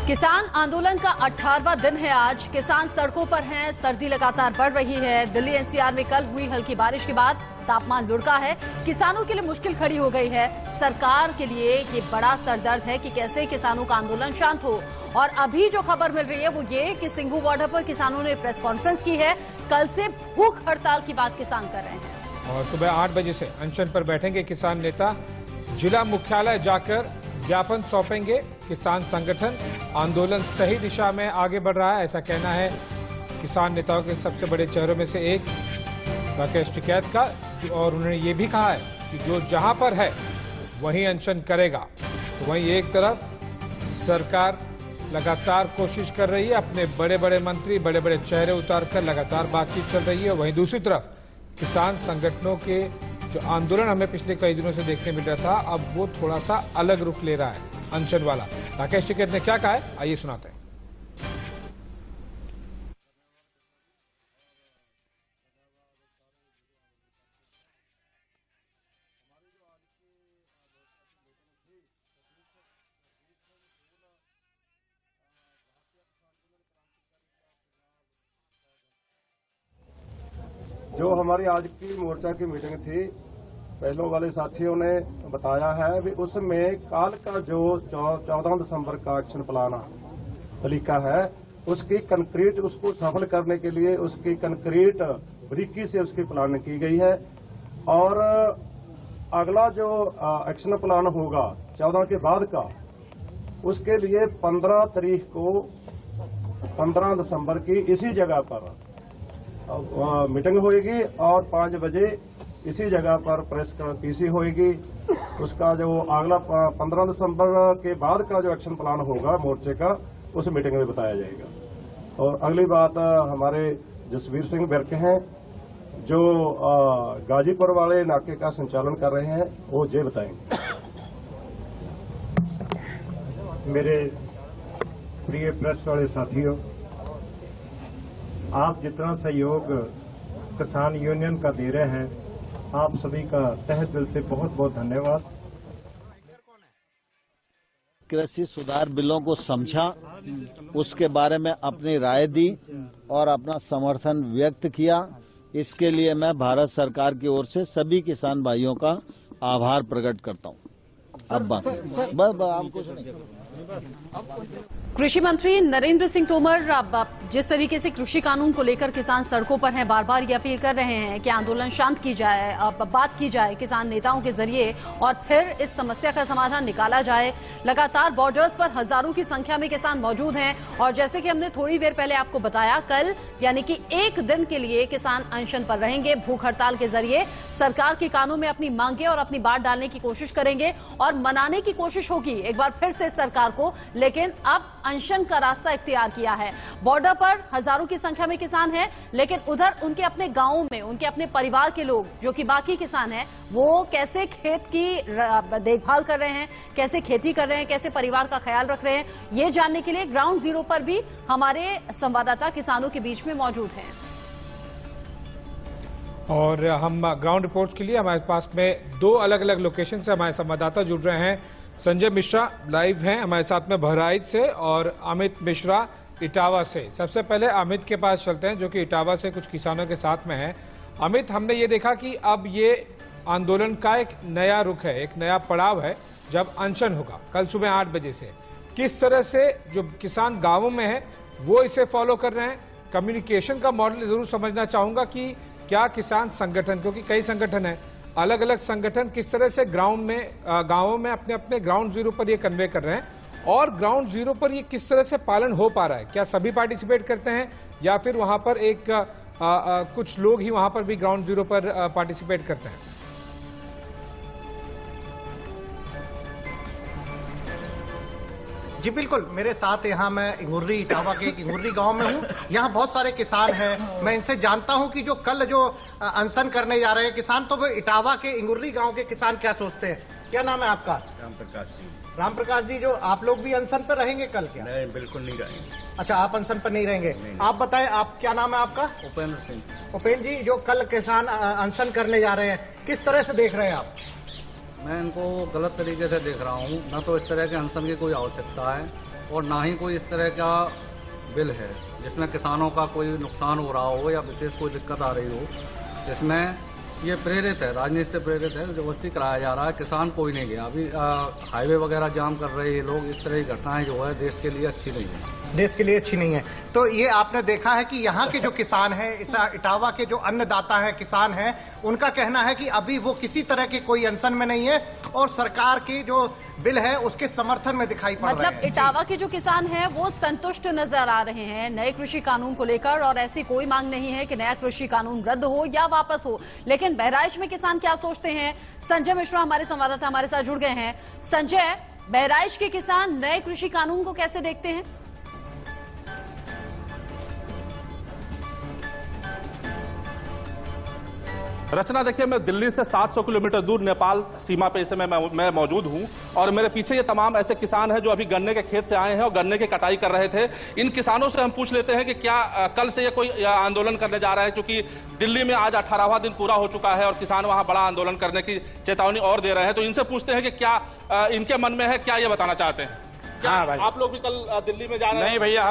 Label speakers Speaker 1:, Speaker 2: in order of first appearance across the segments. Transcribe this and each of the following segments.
Speaker 1: किसान आंदोलन का 18वां दिन है आज। किसान सड़कों पर हैं, सर्दी लगातार बढ़ रही है। दिल्ली एनसीआर में कल हुई हल्की बारिश के बाद तापमान लुढ़का है। किसानों के लिए मुश्किल खड़ी हो गई है। सरकार के लिए ये बड़ा सरदर्द है कि कैसे किसानों का आंदोलन शांत हो। और अभी जो खबर मिल रही है वो ये कि सिंघू बॉर्डर पर किसानों ने प्रेस कॉन्फ्रेंस की है। कल से भूख हड़ताल की बात किसान कर रहे हैं
Speaker 2: और सुबह 8 बजे से अनशन पर बैठेंगे किसान नेता। जिला मुख्यालय जाकर ज्ञापन सौंपेंगे। किसान संगठन आंदोलन सही दिशा में आगे बढ़ रहा है, ऐसा कहना है किसान नेताओं के सबसे बड़े चेहरों में से एक राकेश टिकैत का। और उन्होंने ये भी कहा है कि जो जहां पर है वहीं अनशन करेगा। तो वहीं एक तरफ सरकार लगातार कोशिश कर रही है, अपने बड़े बड़े मंत्री बड़े बड़े चेहरे उतारकर लगातार बातचीत चल रही है। वहीं दूसरी तरफ किसान संगठनों के जो आंदोलन हमें पिछले कई दिनों से देखने मिल रहा था, अब वो थोड़ा सा अलग रुख ले रहा है अनशन वाला। राकेश टिकैत ने क्या कहा है, आइए सुनाते हैं।
Speaker 3: जो हमारी आज की मोर्चा की मीटिंग थी, पहलों वाले साथियों ने बताया है कि उसमें काल का जो 14 दिसंबर का एक्शन प्लान तरीका है, उसकी कंक्रीट उसको सफल करने के लिए उसकी कंक्रीट बारीकी से उसकी प्लानिंग की गई है। और अगला जो एक्शन प्लान होगा 14 के बाद का, उसके लिए 15 तारीख को 15 दिसंबर की इसी जगह पर मीटिंग होगी और 5 बजे इसी जगह पर प्रेस पीसी होगी। उसका जो अगला 15 दिसंबर के बाद का जो एक्शन प्लान होगा मोर्चे का, उस मीटिंग में बताया जाएगा। और अगली बात हमारे जसवीर सिंह बिर्क हैं, जो गाजीपुर वाले नाके का संचालन कर रहे हैं, वो ये बताएंगे।
Speaker 4: मेरे प्रिय प्रेस वाले साथियों, आप जितना सहयोग किसान यूनियन का दे रहे हैं, आप सभी का तहे दिल से बहुत बहुत धन्यवाद।
Speaker 5: कृषि सुधार बिलों को समझा, उसके बारे में अपनी राय दी और अपना समर्थन व्यक्त किया। इसके लिए मैं भारत सरकार की ओर से सभी किसान भाइयों का आभार प्रकट करता हूं। अब बात बस आप कुछ नहीं।
Speaker 1: कृषि मंत्री नरेंद्र सिंह तोमर जिस तरीके से कृषि कानून को लेकर किसान सड़कों पर हैं, बार बार ये अपील कर रहे हैं कि आंदोलन शांत की जाए, बात की जाए किसान नेताओं के जरिए और फिर इस समस्या का समाधान निकाला जाए। लगातार बॉर्डर्स पर हजारों की संख्या में किसान मौजूद हैं और जैसे कि हमने थोड़ी देर पहले आपको बताया, कल यानी कि एक दिन के लिए किसान अनशन पर रहेंगे। भूख हड़ताल के जरिए सरकार के कानों में अपनी मांगे और अपनी बात डालने की कोशिश करेंगे और मनाने की कोशिश होगी एक बार फिर से सरकार को। लेकिन अब अनशन का रास्ता इख्तियार किया है। बॉर्डर पर हजारों की संख्या में किसान हैं, लेकिन उधर उनके अपने गांवों में उनके अपने परिवार के लोग जो कि बाकी किसान हैं, वो कैसे खेत की देखभाल कर रहे हैं, कैसे खेती कर रहे हैं, कैसे परिवार का ख्याल रख रहे हैं, ये जानने के लिए ग्राउंड जीरो पर भी हमारे संवाददाता किसानों के बीच में मौजूद हैं।
Speaker 2: और हम ग्राउंड रिपोर्ट के लिए हमारे पास में 2 अलग अलग लोकेशन से हमारे संवाददाता जुड़ रहे हैं। संजय मिश्रा लाइव हैं हमारे साथ में बहराइच से और अमित मिश्रा इटावा से। सबसे पहले अमित के पास चलते हैं, जो कि इटावा से कुछ किसानों के साथ में है। अमित, हमने ये देखा कि अब ये आंदोलन का एक नया रुख है, एक नया पड़ाव है, जब अनशन होगा कल सुबह 8 बजे से। किस तरह से जो किसान गांवों में है वो इसे फॉलो कर रहे हैं, कम्युनिकेशन का मॉडल जरूर समझना चाहूंगा कि क्या किसान संगठन, क्योंकि कई संगठन है, अलग अलग संगठन किस तरह से ग्राउंड में गांवों में अपने अपने ग्राउंड जीरो पर ये कन्वे कर रहे हैं और ग्राउंड जीरो पर ये किस तरह से पालन हो पा रहा है। क्या सभी पार्टिसिपेट करते हैं या फिर वहां पर एक कुछ लोग ही वहां पर भी ग्राउंड जीरो पर पार्टिसिपेट करते हैं?
Speaker 6: जी बिल्कुल, मेरे साथ यहाँ मैं इंगुर्री इटावा के इंगुर्री गांव में हूँ। यहाँ बहुत सारे किसान हैं, मैं इनसे जानता हूँ कि जो कल जो अनशन करने जा रहे हैं किसान, तो वो इटावा के इंगुर्री गांव के किसान क्या सोचते हैं। क्या नाम है आपका?
Speaker 7: रामप्रकाश जी।
Speaker 6: रामप्रकाश जी, जो आप लोग भी अनशन पर रहेंगे कल? क्या?
Speaker 7: नहीं, बिल्कुल नहीं रहेंगे।
Speaker 6: अच्छा, आप अनशन पर नहीं रहेंगे।
Speaker 7: नहीं।
Speaker 6: आप बताएं, आप क्या नाम है आपका?
Speaker 7: उपेंद्र सिंह।
Speaker 6: उपेंद्र जी, जो कल किसान अनशन करने जा रहे हैं, किस तरह से देख रहे हैं आप?
Speaker 8: मैं इनको गलत तरीके से देख रहा हूँ। न तो इस तरह के अनशन की कोई आवश्यकता है और ना ही कोई इस तरह का बिल है जिसमें किसानों का कोई नुकसान हो रहा हो या विशेष कोई दिक्कत आ रही हो। इसमें ये प्रेरित है, राजनीति से प्रेरित है, जबरदस्ती कराया जा रहा है। किसान कोई नहीं गया। अभी हाईवे वगैरह जाम कर रहे हैं ये लोग। इस तरह की घटनाएं जो है देश के लिए अच्छी नहीं है,
Speaker 6: देश के लिए अच्छी नहीं है। तो ये आपने देखा है कि यहाँ के जो किसान हैं, इस इटावा के जो अन्नदाता हैं, किसान हैं, उनका कहना है कि अभी वो किसी तरह के कोई अनशन में नहीं है और सरकार की जो बिल है उसके समर्थन में दिखाई पड़ रहे हैं।
Speaker 1: मतलब इटावा के जो किसान हैं वो संतुष्ट नजर आ रहे हैं नए कृषि कानून को लेकर, और ऐसी कोई मांग नहीं है कि नया कृषि कानून रद्द हो या वापस हो। लेकिन बहराइच में किसान क्या सोचते हैं, संजय मिश्रा हमारे संवाददाता हमारे साथ जुड़ गए हैं। संजय, बहराइच के किसान नए कृषि कानून को कैसे देखते हैं?
Speaker 9: रचना, देखिए, मैं दिल्ली से 700 किलोमीटर दूर नेपाल सीमा पे इस समय मैं मौजूद हूं और मेरे पीछे ये तमाम ऐसे किसान हैं जो अभी गन्ने के खेत से आए हैं और गन्ने की कटाई कर रहे थे। इन किसानों से हम पूछ लेते हैं कि क्या कल से ये कोई आंदोलन करने जा रहा है, क्योंकि दिल्ली में आज 18वां दिन पूरा हो चुका है और किसान वहां बड़ा आंदोलन करने की चेतावनी और दे रहे हैं। तो इनसे पूछते हैं कि क्या इनके मन में है, क्या ये बताना चाहते हैं? क्या आप लोग भी कल दिल्ली में जा रहे हैं?
Speaker 10: नहीं भैया,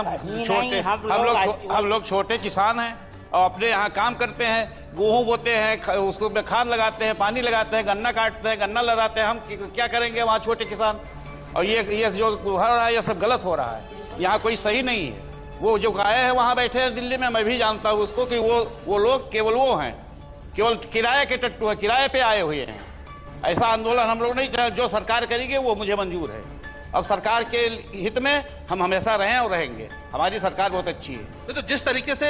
Speaker 10: हम लोग छोटे किसान हैं और अपने यहाँ काम करते हैं, गेहूं बोते हैं, उसको में खाद लगाते हैं, पानी लगाते हैं, गन्ना काटते हैं, गन्ना लगाते हैं। हम क्या करेंगे वहाँ छोटे किसान? और ये जो हो रहा है ये सब गलत हो रहा है। यहाँ कोई सही नहीं है। वो जो आए हैं वहाँ बैठे हैं दिल्ली में, मैं भी जानता हूँ उसको कि वो लोग केवल वो हैं, केवल किराए के टट्टू है, किराए पे आए हुए हैं। ऐसा आंदोलन हम लोग नहीं, जो सरकार करेगी वो मुझे मंजूर है। अब सरकार के हित में हम हमेशा रहे और रहेंगे। हमारी सरकार बहुत अच्छी है।
Speaker 9: तो जिस तरीके से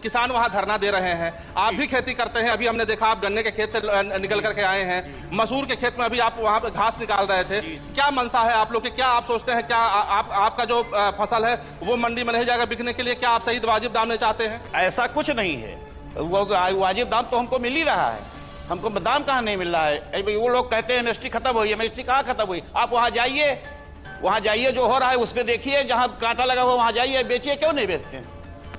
Speaker 9: किसान वहां धरना दे रहे हैं, आप भी खेती करते हैं। अभी हमने देखा आप गन्ने के खेत से निकल करके आए हैं, मसूर के खेत में अभी आप वहां पे घास निकाल रहे थे। क्या मनसा है आप लोग की? क्या आप सोचते हैं, क्या आपका जो फसल है वो मंडी में नहीं जाएगा बिकने के लिए? क्या आप सही वाजिब दाम नहीं चाहते हैं?
Speaker 10: ऐसा कुछ नहीं है। वो वाजिब दाम तो हमको मिल ही रहा है। हमको दाम कहाँ नहीं मिल रहा है? वो लोग कहते हैं एमएसपी खत्म हुई है। एमएसपी कहाँ खत्म हुई? आप वहां जाइए जो हो रहा है उस पर देखिए, जहां कांटा लगा हुआ वहां जाइए, बेचिए। क्यों नहीं बेचते हैं?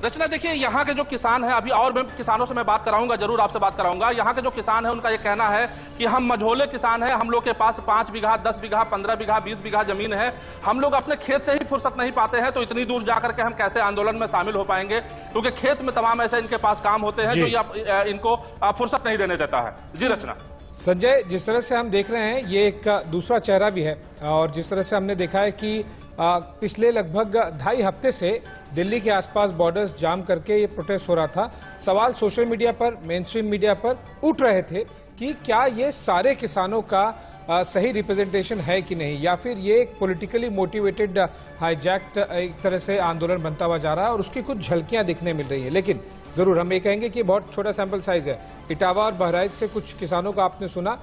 Speaker 9: रचना, देखिए, यहाँ के जो किसान हैं, अभी और मैं किसानों से मैं बात कराऊंगा, जरूर आपसे बात कराऊंगा। यहाँ के जो किसान हैं उनका ये कहना है कि हम मझोले किसान हैं, हम लोग के पास 5 बीघा, 10 बीघा, 15 बीघा, 20 बीघा जमीन है। हम लोग अपने खेत से ही फुर्सत नहीं पाते हैं, तो इतनी दूर जाकर के हम कैसे आंदोलन में शामिल हो पाएंगे? क्योंकि खेत में तमाम ऐसे इनके पास काम होते हैं जो इनको फुर्सत नहीं देने देता है। जी रचना।
Speaker 2: संजय, जिस तरह से हम देख रहे हैं ये एक दूसरा चेहरा भी है, और जिस तरह से हमने देखा है कि पिछले लगभग 2.5 हफ्ते से दिल्ली के आसपास बॉर्डर्स जाम करके ये प्रोटेस्ट हो रहा था। सवाल सोशल मीडिया पर, मेन स्ट्रीम मीडिया पर उठ रहे थे कि क्या ये सारे किसानों का सही रिप्रेजेंटेशन है कि नहीं, या फिर ये एक पॉलिटिकली मोटिवेटेड हाईजैक्ट एक तरह से आंदोलन बनता हुआ जा रहा है और उसकी कुछ झलकियां दिखने मिल रही है। लेकिन जरूर हम ये कहेंगे कि बहुत छोटा सैंपल साइज है। इटावा और बहराइच से कुछ किसानों का आपने सुना।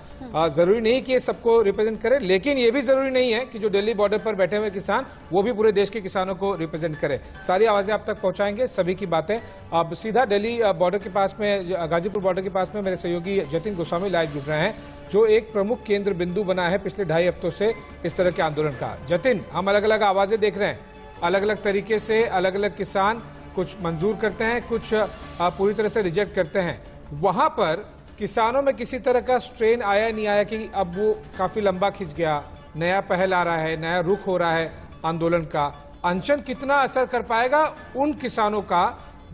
Speaker 2: जरूरी नहीं कि ये सबको रिप्रेजेंट करे, लेकिन ये भी जरूरी नहीं है कि जो दिल्ली बॉर्डर पर बैठे हुए किसान वो भी पूरे देश के किसानों को रिप्रेजेंट करे। सारी आवाजें आप तक पहुंचाएंगे, सभी की बातें। अब सीधा दिल्ली बॉर्डर के पास में, गाजीपुर बॉर्डर के पास में मेरे सहयोगी जतिन गोस्वामी लाइव जुड़ रहे हैं, जो एक प्रमुख केंद्र बिंदु बना है पिछले 2.5 हफ्तों से इस तरह के आंदोलन का। जतिन, हम अलग अलग आवाजें देख रहे हैं, अलग अलग तरीके से अलग अलग किसान कुछ मंजूर करते हैं, कुछ पूरी तरह से रिजेक्ट करते हैं। वहां पर किसानों में किसी तरह का स्ट्रेन आया नहीं आया कि अब वो काफी लंबा खिंच गया, नया पहल आ रहा है, नया रुख हो रहा है आंदोलन का? अनशन कितना असर कर पाएगा उन किसानों का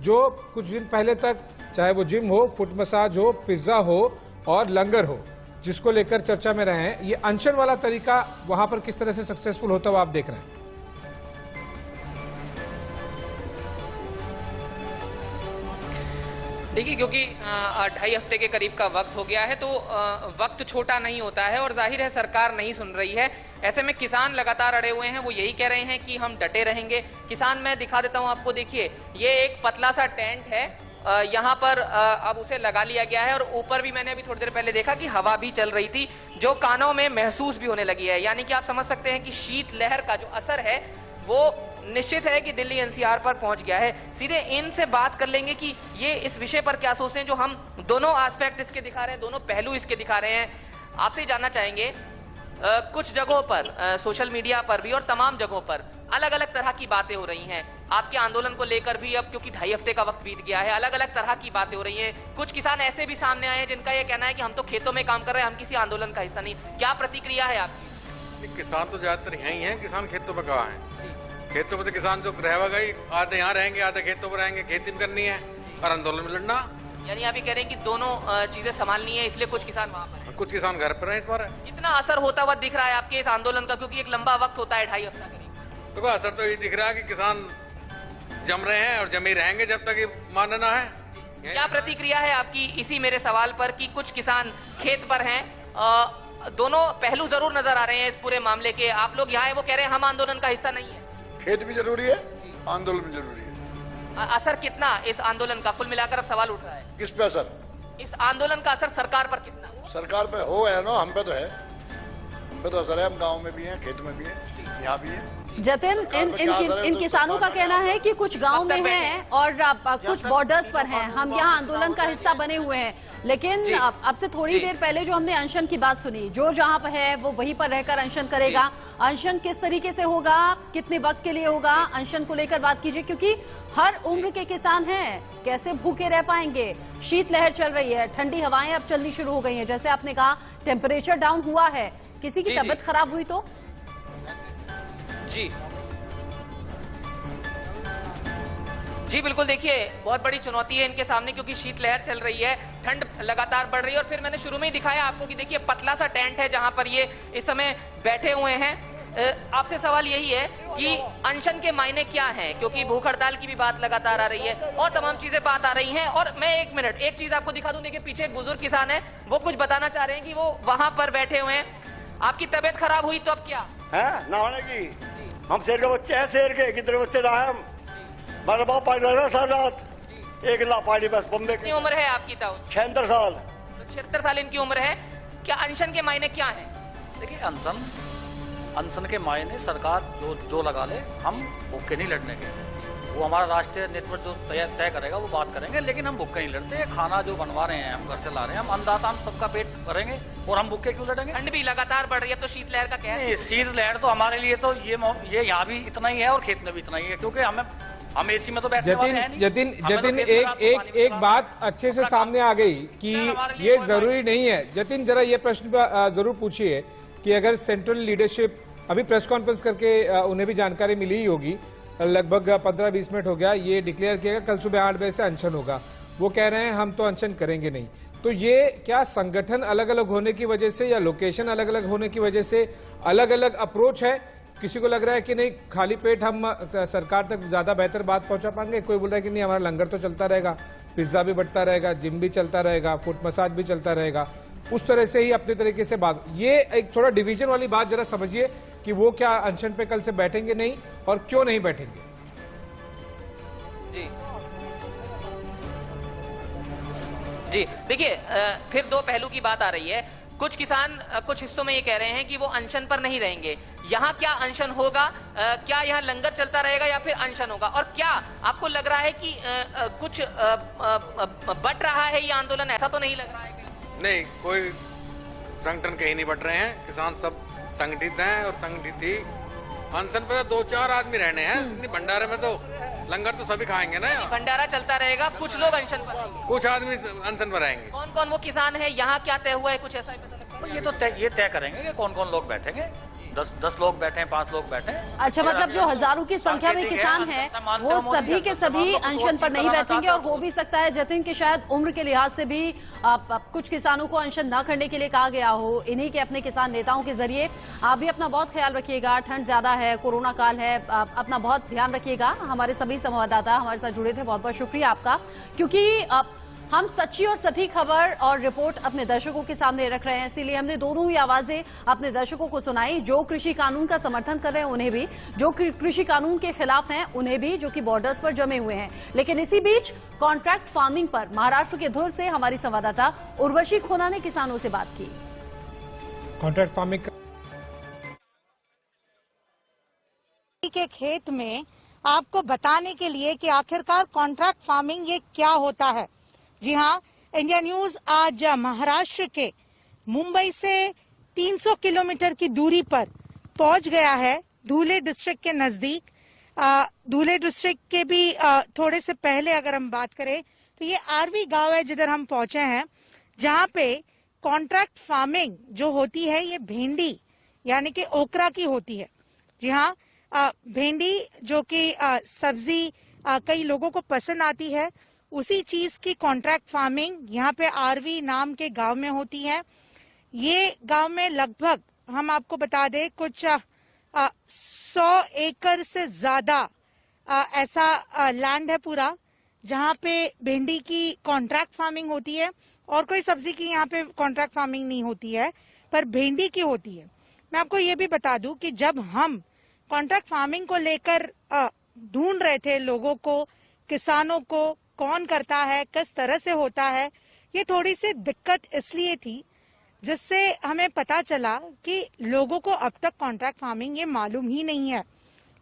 Speaker 2: जो कुछ दिन पहले तक, चाहे वो जिम हो, फुट मसाज हो, पिज्जा हो और लंगर हो, जिसको लेकर चर्चा में रहे हैं, ये अनशन वाला तरीका वहां पर किस तरह से सक्सेसफुल होता हुआ आप देख रहे हैं?
Speaker 11: देखिए, क्योंकि 2.5 हफ्ते के करीब का वक्त हो गया है, तो वक्त छोटा नहीं होता है और जाहिर है सरकार नहीं सुन रही है। ऐसे में किसान लगातार अड़े हुए हैं। वो यही कह रहे हैं कि हम डटे रहेंगे। किसान, मैं दिखा देता हूं आपको, देखिए ये एक पतला सा टेंट है, यहाँ पर अब उसे लगा लिया गया है और ऊपर भी मैंने अभी थोड़ी देर पहले देखा कि हवा भी चल रही थी, जो कानों में महसूस भी होने लगी है। यानी कि आप समझ सकते हैं कि शीत लहर का जो असर है वो निश्चित है कि दिल्ली एनसीआर पर पहुंच गया है। सीधे इनसे बात कर लेंगे कि ये इस विषय पर क्या सोचते हैं, जो हम दोनों एस्पेक्ट इसके दिखा रहे हैं, दोनों पहलू इसके दिखा रहे हैं। आपसे जानना चाहेंगे, कुछ जगहों पर सोशल मीडिया पर भी और तमाम जगहों पर अलग अलग तरह की बातें हो रही हैं। आपके आंदोलन को लेकर भी अब क्योंकि 2.5 हफ्ते का वक्त बीत गया है, अलग अलग तरह की बातें हो रही हैं। कुछ किसान ऐसे भी सामने आए हैं जिनका यह कहना है कि हम तो खेतों में काम कर रहे हैं, हम किसी आंदोलन का हिस्सा नहीं। क्या प्रतिक्रिया है आपकी?
Speaker 7: किसान तो ज्यादातर यही हैं, किसान खेतों पर कहाँ हैं? खेतों पर तो किसान जो रहेगा ही, आधे यहाँ रहेंगे आधे खेतों पर रहेंगे, खेती भी करनी है और आंदोलन में लड़ना।
Speaker 11: यानी आप ये कह रहे हैं कि दोनों चीजें संभालनी है, इसलिए कुछ किसान वहाँ पर हैं।
Speaker 7: कुछ किसान घर पर हैं इस बार।
Speaker 11: कितना असर होता हुआ दिख रहा है आपके इस आंदोलन का, क्योंकि एक लंबा वक्त होता है 2.5 हफ्ता करीब?
Speaker 7: तो असर तो ये दिख रहा है कि किसान जम रहे हैं और जमे रहेंगे जब तक ये मानना है।
Speaker 11: क्या प्रतिक्रिया है आपकी इसी मेरे सवाल पर कि कुछ किसान खेत पर हैं? दोनों पहलू जरूर नजर आ रहे हैं इस पूरे मामले के। आप लोग यहाँ है, वो कह रहे हैं हम आंदोलन का हिस्सा नहीं है।
Speaker 12: खेत भी जरूरी है, आंदोलन भी जरूरी है।
Speaker 11: असर कितना इस आंदोलन का? कुल मिलाकर अब सवाल उठ रहा है,
Speaker 12: किस पे असर?
Speaker 11: इस आंदोलन का असर सरकार पर कितना?
Speaker 12: सरकार पे हो है ना, हम पे तो है, हम पे तो असर है। हम गांव में भी हैं, खेत में भी हैं, यहाँ भी हैं।
Speaker 1: जतिन, इन किसानों का कहना है कि कुछ गांव में हैं और कुछ बॉर्डर्स पर हैं, हम यहाँ आंदोलन का हिस्सा बने हुए हैं। लेकिन अब से थोड़ी देर पहले जो हमने अनशन की बात सुनी, जो जहाँ पर है वो वहीं पर रहकर अनशन करेगा। अनशन किस तरीके से होगा, कितने वक्त के लिए होगा, अनशन को लेकर बात कीजिए, क्योंकि हर उम्र के किसान हैं, कैसे भूखे रह पाएंगे। शीतलहर चल रही है, ठंडी हवाएं अब चलनी शुरू हो गई हैं, जैसे आपने कहा टेम्परेचर डाउन हुआ है, किसी की तबीयत खराब हुई तो?
Speaker 11: जी बिल्कुल, देखिए बहुत बड़ी चुनौती है इनके सामने, क्योंकि शीतलहर चल रही है, ठंड लगातार बढ़ रही है। और फिर मैंने शुरू में ही दिखाया आपको कि देखिए पतला सा टेंट है जहां पर ये इस समय बैठे हुए हैं। आपसे सवाल यही है कि अनशन के मायने क्या हैं, क्योंकि भूख हड़ताल की भी बात लगातार आ रही है और तमाम चीजें बात आ रही हैं। और मैं एक चीज आपको दिखा दूं, देखिए पीछे एक बुजुर्ग किसान है, वो कुछ बताना चाह रहे हैं कि वो वहां पर बैठे हुए हैं। आपकी तबीयत खराब हुई तो अब क्या
Speaker 13: है? ना होने की, हम शेर के बच्चे हैं, शेर के कितने बच्चे ना है हम। मेरा बाप पानी लग रहा सारी रात, एक ला पानी बस बम्बे।
Speaker 11: कितनी उम्र है आपकी ताऊ?
Speaker 13: 76 साल।
Speaker 11: तो 76 साल इनकी उम्र है। क्या अनशन के मायने क्या हैं?
Speaker 8: देखिए अनशन के मायने सरकार जो लगा ले, हम भूखे नहीं लड़ने के। वो हमारा राष्ट्रीय नेतृत्व जो तय करेगा वो बात करेंगे, लेकिन हम भूखे नहीं लड़ते। खाना जो बनवा रहे हैं, हम घर से ला रहे हैं, हम अन्नदाता, हम सबका पेट भरेंगे और हम भूखे क्यों लड़ेंगे?
Speaker 11: ठंड भी लगातार बढ़ रही है, तो शीतलहर का क्या है?
Speaker 8: शीतलहर तो हमारे लिए तो ये यहाँ भी इतना ही है और खेत में भी इतना ही है, क्योंकि हम एसी में तो बैठने वाले हैं नहीं।
Speaker 2: जतिन एक बात अच्छे से सामने आ गई कि ये जरूरी नहीं है। जतिन, जरा ये प्रश्न जरूर पूछिए कि अगर सेंट्रल लीडरशिप, अभी प्रेस कॉन्फ्रेंस करके उन्हें भी जानकारी मिली ही होगी, लगभग 15-20 मिनट हो गया, ये डिक्लेयर किया कल सुबह 8 बजे से अनशन होगा। वो कह रहे हैं हम तो अनशन करेंगे नहीं। तो ये क्या संगठन अलग अलग होने की वजह से या लोकेशन अलग अलग होने की वजह से अलग अलग अप्रोच है? किसी को लग रहा है कि नहीं खाली पेट हम सरकार तक ज्यादा बेहतर बात पहुंचा पाएंगे, कोई बोल रहा है कि नहीं हमारा लंगर तो चलता रहेगा, पिज्जा भी बढ़ता रहेगा, जिम भी चलता रहेगा, फुट मसाज भी चलता रहेगा। उस तरह से ही अपने तरीके से बात, ये एक थोड़ा डिवीजन वाली बात जरा समझिए कि वो क्या अनशन पे कल से बैठेंगे नहीं और क्यों नहीं बैठेंगे?
Speaker 11: जी देखिए, फिर दो पहलू की बात आ रही है। कुछ किसान कुछ हिस्सों में ये कह रहे हैं कि वो अनशन पर नहीं रहेंगे। यहाँ क्या अनशन होगा? क्या यहाँ लंगर चलता रहेगा या फिर अनशन होगा? और क्या आपको लग रहा है कि कुछ बट रहा है ये आंदोलन? ऐसा तो नहीं लग रहा है?
Speaker 7: नहीं, कोई संगठन कहीं नहीं बढ़ रहे हैं, किसान सब संगठित हैं और संगठित ही अनशन पे तो 2-4 आदमी रहने हैं। भंडारे में तो लंगर तो सभी खाएंगे ना,
Speaker 11: भंडारा चलता रहेगा, कुछ लोग अनशन पर,
Speaker 7: कुछ आदमी अनशन पर रहेंगे।
Speaker 11: कौन कौन वो किसान है, यहाँ क्या तय हुआ है, कुछ ऐसा ही पता लगता है?
Speaker 8: तो ये तय करेंगे कि कौन कौन लोग बैठेंगे। 10 लोग बैठे, 5 लोग बैठे।
Speaker 1: अच्छा, मतलब जो हजारों की संख्या में किसान हैं वो सभी के सभी अनशन पर नहीं बैठेंगे। और हो भी सकता है जतिन कि शायद उम्र के लिहाज से भी कुछ किसानों को अनशन न करने के लिए कहा गया हो, इन्हीं के अपने किसान नेताओं के जरिए। आप भी अपना बहुत ख्याल रखिएगा, ठंड ज्यादा है, कोरोना काल है, अपना बहुत ध्यान रखिएगा। हमारे सभी संवाददाता हमारे साथ जुड़े थे, बहुत बहुत शुक्रिया आपका, क्योंकि हम सच्ची और सटीक खबर और रिपोर्ट अपने दर्शकों के सामने रख रहे हैं, इसीलिए हमने दोनों ही आवाजें अपने दर्शकों को सुनाई। जो कृषि कानून का समर्थन कर रहे हैं उन्हें भी, जो कृषि कानून के खिलाफ हैं उन्हें भी, जो कि बॉर्डर्स पर जमे हुए हैं। लेकिन इसी बीच कॉन्ट्रैक्ट फार्मिंग पर महाराष्ट्र के धुर से हमारी संवाददाता उर्वशी खोना ने किसानों से बात की।
Speaker 2: कॉन्ट्रैक्ट फार्मिंग
Speaker 14: के खेत में आपको बताने के लिए कि आखिरकार कॉन्ट्रैक्ट फार्मिंग ये क्या होता है। जी हाँ, इंडिया न्यूज आज महाराष्ट्र के मुंबई से 300 किलोमीटर की दूरी पर पहुंच गया है, धुले डिस्ट्रिक्ट के नजदीक। धुले डिस्ट्रिक्ट के भी थोड़े से पहले अगर हम बात करें तो ये आरवी गांव है जिधर हम पहुंचे हैं, जहां पे कॉन्ट्रैक्ट फार्मिंग जो होती है ये भेंडी यानी कि ओकरा की होती है। जी हाँ, भेंडी जो कि सब्जी कई लोगों को पसंद आती है, उसी चीज की कॉन्ट्रैक्ट फार्मिंग यहाँ पे आरवी नाम के गांव में होती है। ये गांव में लगभग हम आपको बता दें कुछ 100 एकड़ से ज्यादा ऐसा लैंड है पूरा, जहाँ पे भेंडी की कॉन्ट्रैक्ट फार्मिंग होती है और कोई सब्जी की यहाँ पे कॉन्ट्रैक्ट फार्मिंग नहीं होती है, पर भेंडी की होती है। मैं आपको ये भी बता दूं कि जब हम कॉन्ट्रैक्ट फार्मिंग को लेकर ढूंढ रहे थे लोगों को, किसानों को, कौन करता है, किस तरह से होता है, ये थोड़ी सी दिक्कत इसलिए थी जिससे हमें पता चला कि लोगों को अब तक कॉन्ट्रैक्ट फार्मिंग ये मालूम ही नहीं है।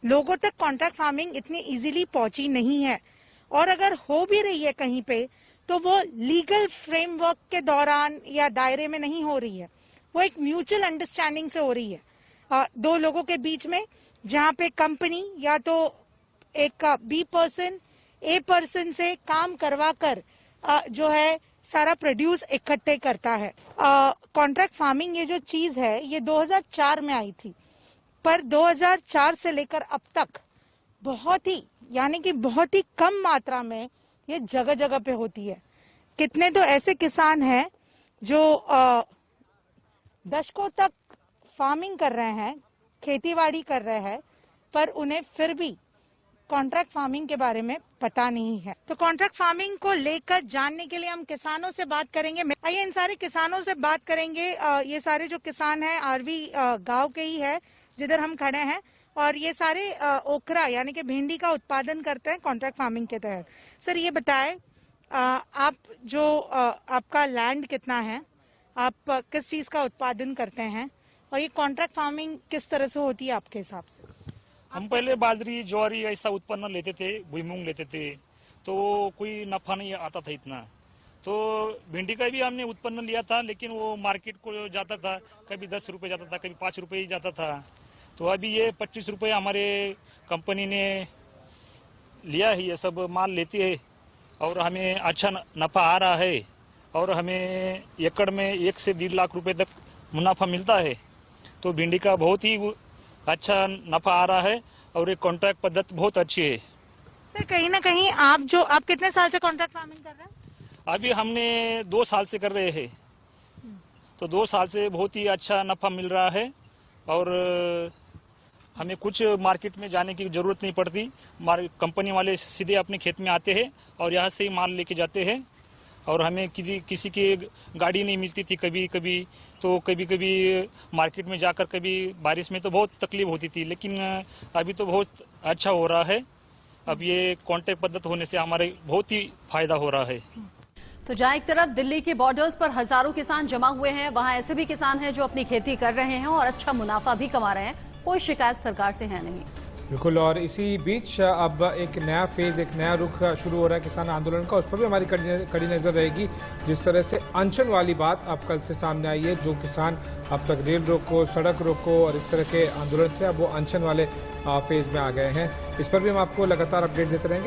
Speaker 14: लोगों तक कॉन्ट्रैक्ट फार्मिंग इतनी इजीली पहुंची नहीं है, और अगर हो भी रही है कहीं पे तो वो लीगल फ्रेमवर्क के दौरान या दायरे में नहीं हो रही है, वो एक म्यूचुअल अंडरस्टैंडिंग से हो रही है दो लोगों के बीच में, जहाँ पे कंपनी या तो एक बी पर्सन ए पर्सन से काम करवा कर जो है सारा प्रोड्यूस इकट्ठे करता है। कॉन्ट्रैक्ट फार्मिंग ये जो चीज है ये 2004 में आई थी, पर 2004 से लेकर अब तक बहुत ही यानी कि बहुत ही कम मात्रा में ये जगह जगह पे होती है। कितने तो ऐसे किसान हैं जो दशकों तक फार्मिंग कर रहे हैं, खेतीबाड़ी कर रहे हैं, पर उन्हें फिर भी कॉन्ट्रैक्ट फार्मिंग के बारे में पता नहीं है। तो कॉन्ट्रैक्ट फार्मिंग को लेकर जानने के लिए हम किसानों से बात करेंगे। आइए इन सारे किसानों से बात करेंगे। ये सारे जो किसान हैं आरवी गांव के ही है जिधर हम खड़े हैं, और ये सारे ओकरा यानी कि भिंडी का उत्पादन करते हैं कॉन्ट्रैक्ट फार्मिंग के तहत। सर ये बताएं, आप जो आपका लैंड कितना है, आप किस चीज का उत्पादन करते हैं, और ये कॉन्ट्रैक्ट फार्मिंग किस तरह से होती है आपके हिसाब से?
Speaker 15: हम पहले बाजरी, ज्वारी ऐसा उत्पन्न लेते थे, भुईमूंग लेते थे, तो कोई नफा नहीं आता था इतना। तो भिंडी का भी हमने उत्पन्न लिया था, लेकिन वो मार्केट को जाता था, कभी 10 रुपए जाता था, कभी 5 रुपए ही जाता था। तो अभी ये 25 रुपए हमारे कंपनी ने लिया है, ये सब माल लेती है और हमें अच्छा नफा आ रहा है, और हमें एकड़ में 1 से 1.5 लाख रुपए तक मुनाफा मिलता है। तो भिंडी का बहुत ही अच्छा नफा आ रहा है, और ये कॉन्ट्रैक्ट पद्धति बहुत अच्छी है।
Speaker 14: सर कहीं ना कहीं आप कितने साल से कॉन्ट्रैक्ट फार्मिंग कर रहे हैं?
Speaker 15: अभी हमने 2 साल से कर रहे हैं, तो 2 साल से बहुत ही अच्छा नफा मिल रहा है, और हमें कुछ मार्केट में जाने की जरूरत नहीं पड़ती। कंपनी वाले सीधे अपने खेत में आते हैं और यहाँ से ही माल लेके जाते हैं, और हमें किसी की गाड़ी नहीं मिलती थी कभी कभी, तो कभी कभी मार्केट में जाकर कभी बारिश में तो बहुत तकलीफ होती थी, लेकिन अभी तो बहुत अच्छा हो रहा है। अब ये कॉन्ट्रैक्ट पद्धति होने से हमारे बहुत ही फायदा हो रहा है।
Speaker 1: तो जहां एक तरफ दिल्ली के बॉर्डर्स पर हजारों किसान जमा हुए हैं, वहां ऐसे भी किसान हैं जो अपनी खेती कर रहे हैं और अच्छा मुनाफा भी कमा रहे हैं, कोई शिकायत सरकार से है नहीं।
Speaker 2: बिल्कुल, और इसी बीच अब एक नया फेज, एक नया रुख शुरू हो रहा है किसान आंदोलन का, उस पर भी हमारी कड़ी नजर रहेगी। जिस तरह से अनशन वाली बात अब कल से सामने आई है, जो किसान अब तक रेल रोको, सड़क रोको और इस तरह के आंदोलन थे, अब वो अनशन वाले फेज में आ गए हैं। इस पर भी हम आपको लगातार अपडेट देते रहेंगे।